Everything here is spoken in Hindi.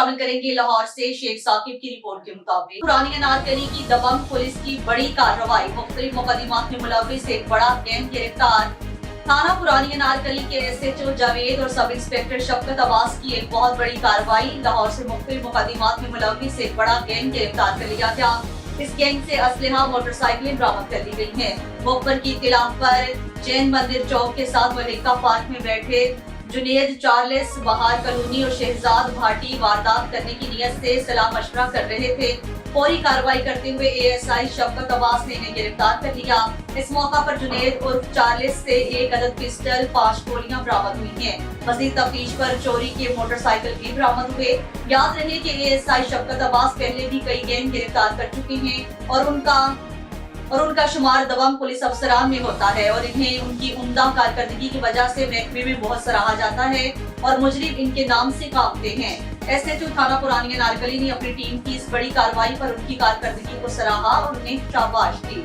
शामिल करेंगे लाहौर से शेख साकिब की रिपोर्ट के मुताबिक पुरानी अनारकली की दबंग पुलिस की बड़ी कार्रवाई, मुख्तलिफ मुकदमात में मुलविस एक बड़ा गैंग गिरफ्तार। थाना पुरानी अनारकली के SHO जावेद और सब इंस्पेक्टर शफकत अब्बास की एक बहुत बड़ी कार्रवाई, लाहौर से मुख्तलिफ मुकदमात में मुलविस एक बड़ा गैंग गिरफ्तार कर लिया गया। इस गैंग से असलहा मोटरसाइकिलें बरामद कर ली गई हैं। मुखबर की इत्तला पर जैन मंदिर चौक के साथ मलिका पार्क में बैठे जुनेद चार्ल्स बहार कॉलोनी और शहजाद भाटी वारदात करने की नियत से सलाह मशवरा कर रहे थे। फौरी कार्रवाई करते हुए ASI शफकत अब्बास ने इन्हें गिरफ्तार कर लिया। इस मौका पर जुनेद उर्फ चार्ल्स से एक अदद पिस्टल, 5 गोलियां बरामद हुई हैं। मजीद तफ्तीश पर चोरी के मोटरसाइकिल भी बरामद हुए। याद रहे कि ASI शफकत अब्बास पहले भी कई गैंग गिरफ्तार कर चुके हैं और उनका शुमार दबंग पुलिस अफसरान में होता है और इन्हें उनकी उम्दा कारकर्दगी की वजह से महकमे में बहुत सराहा जाता है और मुजरिम इनके नाम से कांपते हैं। SHO थाना पुरानी अनारकली ने अपनी टीम की इस बड़ी कार्रवाई पर उनकी कारकर्दगी को सराहा और उन्हें शाबाश दी।